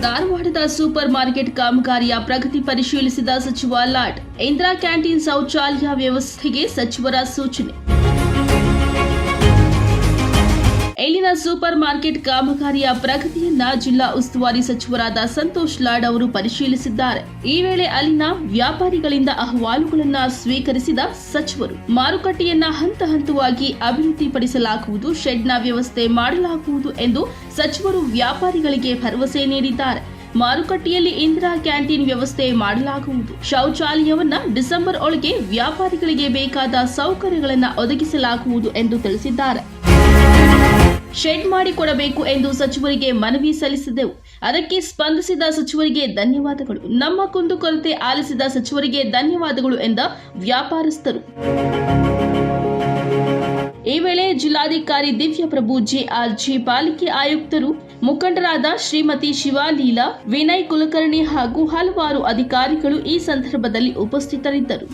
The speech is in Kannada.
ಧಾರವಾಡದ ಸೂಪರ್ ಮಾರ್ಕೆಟ್ ಕಾಮಗಾರಿಯ ಪ್ರಗತಿ ಪರಿಶೀಲಿಸಿದ ಸಚಿವ ಲಾಡ್. ಇಂದಿರಾ ಕ್ಯಾಂಟೀನ್ ಶೌಚಾಲಯ ವ್ಯವಸ್ಥೆಗೆ ಸಚಿವರ ಸೂಚನೆ. ಇಲ್ಲಿನ ಸೂಪರ್ ಮಾರ್ಕೆಟ್ ಕಾಮಗಾರಿಯ ಪ್ರಗತಿಯನ್ನ ಜಿಲ್ಲಾ ಉಸ್ತುವಾರಿ ಸಚಿವರಾದ ಸಂತೋಷ್ ಲಾಡ್ ಅವರು ಪರಿಶೀಲಿಸಿದ್ದಾರೆ. ಈ ವೇಳೆ ಅಲ್ಲಿನ ವ್ಯಾಪಾರಿಗಳಿಂದ ಅಹವಾಲುಗಳನ್ನ ಸ್ವೀಕರಿಸಿದ ಸಚಿವರು ಮಾರುಕಟ್ಟೆಯನ್ನ ಹಂತ ಹಂತವಾಗಿ ಅಭಿವೃದ್ಧಿಪಡಿಸಲಾಗುವುದು, ಶೆಡ್ನ ವ್ಯವಸ್ಥೆ ಮಾಡಲಾಗುವುದು ಎಂದು ಸಚಿವರು ವ್ಯಾಪಾರಿಗಳಿಗೆ ಭರವಸೆ ನೀಡಿದ್ದಾರೆ. ಮಾರುಕಟ್ಟೆಯಲ್ಲಿ ಇಂದಿರಾ ಕ್ಯಾಂಟೀನ್ ವ್ಯವಸ್ಥೆ ಮಾಡಲಾಗುವುದು, ಶೌಚಾಲಯವನ್ನ ಡಿಸೆಂಬರ್ ಒಳಗೆ ವ್ಯಾಪಾರಿಗಳಿಗೆ ಬೇಕಾದ ಸೌಕರ್ಯಗಳನ್ನು ಒದಗಿಸಲಾಗುವುದು ಎಂದು ತಿಳಿಸಿದ್ದಾರೆ. ಶೆಡ್ ಮಾಡಿಕೊಡಬೇಕು ಎಂದು ಸಚಿವರಿಗೆ ಮನವಿ ಸಲ್ಲಿಸಿದೆವು. ಅದಕ್ಕೆ ಸ್ಪಂದಿಸಿದ ಸಚಿವರಿಗೆ ಧನ್ಯವಾದಗಳು. ನಮ್ಮ ಕುಂದುಕೊರತೆ ಆಲಿಸಿದ ಸಚಿವರಿಗೆ ಧನ್ಯವಾದಗಳು ಎಂದ ವ್ಯಾಪಾರಸ್ಥರು. ಈ ವೇಳೆ ಜಿಲ್ಲಾಧಿಕಾರಿ ದಿವ್ಯ ಪ್ರಭು ಜೆಆರ್ಜಿ, ಪಾಲಿಕೆ ಆಯುಕ್ತರು, ಮುಖಂಡರಾದ ಶ್ರೀಮತಿ ಶಿವಾಲೀಲಾ, ವಿನಯ್ ಕುಲಕರ್ಣಿ ಹಾಗೂ ಹಲವಾರು ಅಧಿಕಾರಿಗಳು ಈ ಸಂದರ್ಭದಲ್ಲಿ ಉಪಸ್ಥಿತರಿದ್ದರು.